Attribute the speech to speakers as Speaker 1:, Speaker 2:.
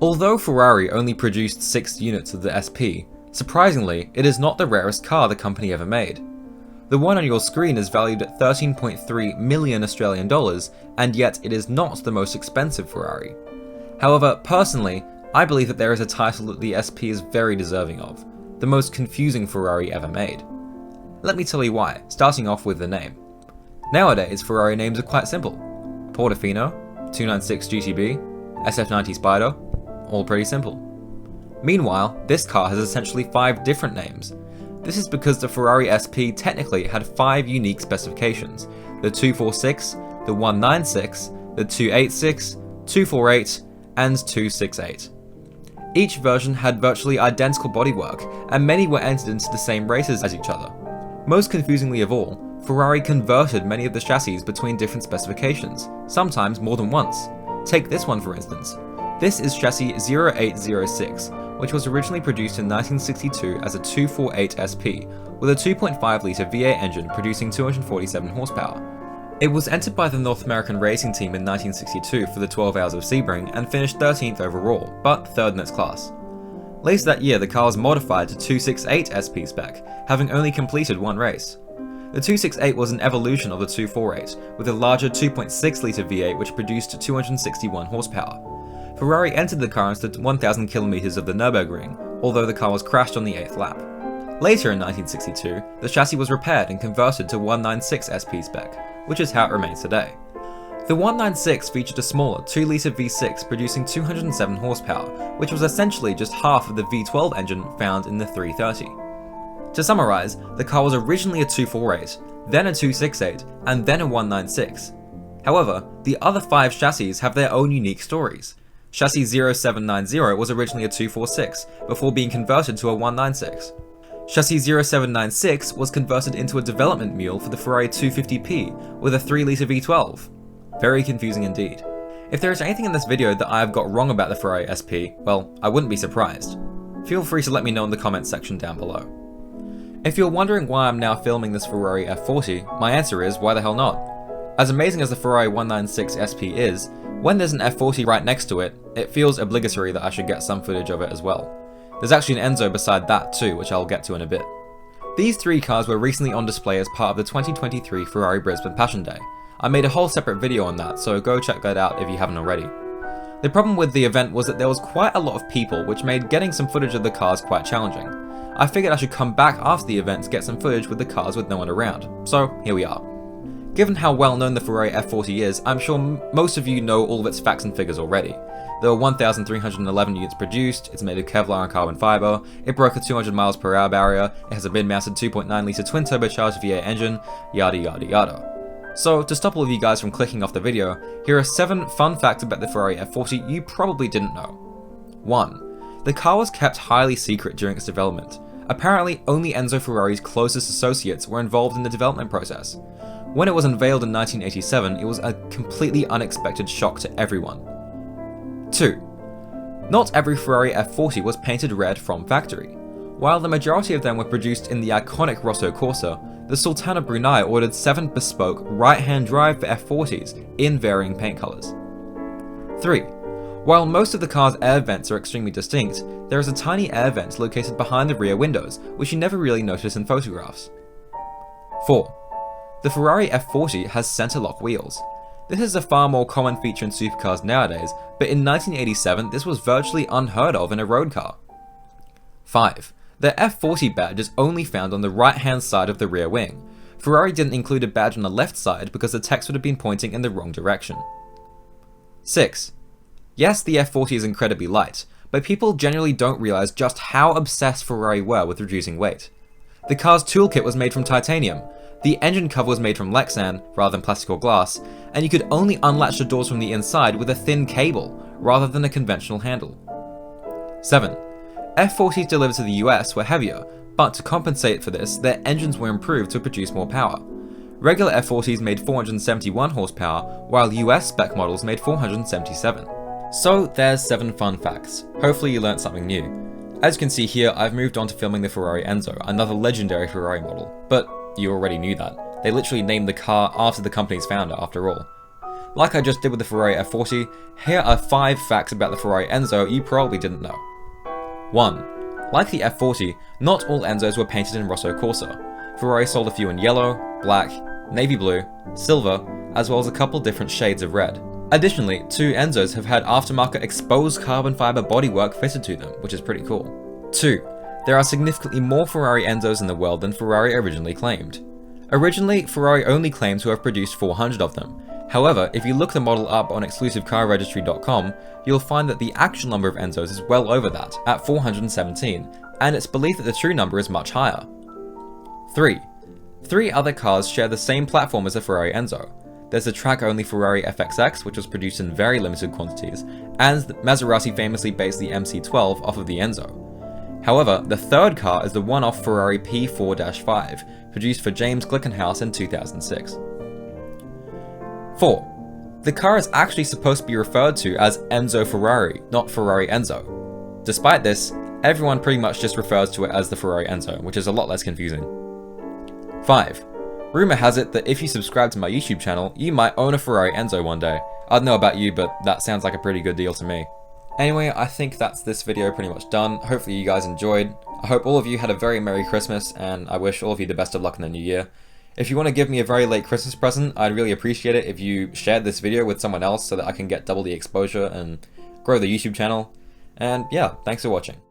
Speaker 1: Although Ferrari only produced 6 units of the SP, surprisingly, it is not the rarest car the company ever made. The one on your screen is valued at 13.3 million Australian dollars, and yet it is not the most expensive Ferrari. However, personally, I believe that there is a title that the SP is very deserving of, the most confusing Ferrari ever made. Let me tell you why, starting off with the name. Nowadays, Ferrari names are quite simple. Portofino, 296 GTB, SF90 Spider, all pretty simple. Meanwhile, this car has essentially 5 different names. This is because the Ferrari SP technically had 5 unique specifications: the 246, the 196, the 286, 248, and 268. Each version had virtually identical bodywork, and many were entered into the same races as each other. Most confusingly of all, Ferrari converted many of the chassis between different specifications, sometimes more than once. Take this one for instance. This is chassis 0806, which was originally produced in 1962 as a 248 SP, with a 2.5 litre V8 engine producing 247 horsepower. It was entered by the North American racing team in 1962 for the 12 Hours of Sebring and finished 13th overall, but 3rd in its class. Later that year, the car was modified to 268 SP spec, having only completed 1 race. The 268 was an evolution of the 248, with a larger 2.6 litre V8 which produced 261 horsepower. Ferrari entered the car into 1,000 kilometers of the Nürburgring, although the car was crashed on the 8th lap. Later in 1962, the chassis was repaired and converted to 196 SP spec, which is how it remains today. The 196 featured a smaller 2 litre V6 producing 207 horsepower, which was essentially just half of the V12 engine found in the 330. To summarise, the car was originally a 248, then a 268, and then a 196. However, the other 5 chassis have their own unique stories. Chassis 0790 was originally a 246, before being converted to a 196. Chassis 0796 was converted into a development mule for the Ferrari 250p with a 3 litre V12. Very confusing indeed. If there is anything in this video that I have got wrong about the Ferrari SP, well, I wouldn't be surprised. Feel free to let me know in the comments section down below. If you're wondering why I'm now filming this Ferrari F40, my answer is, why the hell not? As amazing as the Ferrari 196 SP is, when there's an F40 right next to it, it feels obligatory that I should get some footage of it as well. There's actually an Enzo beside that too, which I'll get to in a bit. These 3 cars were recently on display as part of the 2023 Ferrari Brisbane Passion Day. I made a whole separate video on that, so go check that out if you haven't already. The problem with the event was that there was quite a lot of people, which made getting some footage of the cars quite challenging. I figured I should come back after the event to get some footage with the cars with no one around, so here we are. Given how well known the Ferrari F40 is, I'm sure most of you know all of its facts and figures already. There were 1,311 units produced, it's made of Kevlar and carbon fibre, it broke the 200 miles per hour barrier, it has a mid-mounted 2.9 litre twin turbocharged V8 engine, yada yada yada. So, to stop all of you guys from clicking off the video, here are 7 fun facts about the Ferrari F40 you probably didn't know. 1. The car was kept highly secret during its development. Apparently, only Enzo Ferrari's closest associates were involved in the development process. When it was unveiled in 1987, it was a completely unexpected shock to everyone. 2. Not every Ferrari F40 was painted red from factory. While the majority of them were produced in the iconic Rosso Corsa, the Sultan of Brunei ordered 7 bespoke right-hand drive for F40s in varying paint colours. 3. While most of the car's air vents are extremely distinct, there is a tiny air vent located behind the rear windows, which you never really notice in photographs. 4. The Ferrari F40 has centre-lock wheels. This is a far more common feature in supercars nowadays, but in 1987 this was virtually unheard of in a road car. 5. The F40 badge is only found on the right-hand side of the rear wing. Ferrari didn't include a badge on the left side because the text would have been pointing in the wrong direction. 6. Yes, the F40 is incredibly light, but people generally don't realise just how obsessed Ferrari were with reducing weight. The car's toolkit was made from titanium, the engine cover was made from Lexan rather than plastic or glass, and you could only unlatch the doors from the inside with a thin cable rather than a conventional handle. 7. F40s delivered to the US were heavier, but to compensate for this, their engines were improved to produce more power. Regular F40s made 471 horsepower, while US spec models made 477. So there's 7 fun facts. Hopefully you learnt something new. As you can see here, I've moved on to filming the Ferrari Enzo, another legendary Ferrari model, but you already knew that. They literally named the car after the company's founder after all. Like I just did with the Ferrari F40, here are 5 facts about the Ferrari Enzo you probably didn't know. 1. Like the F40, not all Enzos were painted in Rosso Corsa. Ferrari sold a few in yellow, black, navy blue, silver, as well as a couple different shades of red. Additionally, 2 Enzos have had aftermarket exposed carbon fiber bodywork fitted to them, which is pretty cool. 2. There are significantly more Ferrari Enzos in the world than Ferrari originally claimed. Originally, Ferrari only claimed to have produced 400 of them. However, if you look the model up on exclusivecarregistry.com, you'll find that the actual number of Enzos is well over that, at 417, and it's believed that the true number is much higher. 3. 3 other cars share the same platform as the Ferrari Enzo. There's the track-only Ferrari FXX, which was produced in very limited quantities, and Maserati famously based the MC12 off of the Enzo. However, the third car is the one-off Ferrari P4-5, produced for James Glickenhaus in 2006. 4. The car is actually supposed to be referred to as Enzo Ferrari, not Ferrari Enzo. Despite this, everyone pretty much just refers to it as the Ferrari Enzo, which is a lot less confusing. 5. Rumor has it that if you subscribe to my YouTube channel, you might own a Ferrari Enzo one day. I don't know about you, but that sounds like a pretty good deal to me. Anyway, I think that's this video pretty much done. Hopefully you guys enjoyed. I hope all of you had a very Merry Christmas, and I wish all of you the best of luck in the new year. If you want to give me a very late Christmas present, I'd really appreciate it if you shared this video with someone else so that I can get double the exposure and grow the YouTube channel. And yeah, thanks for watching.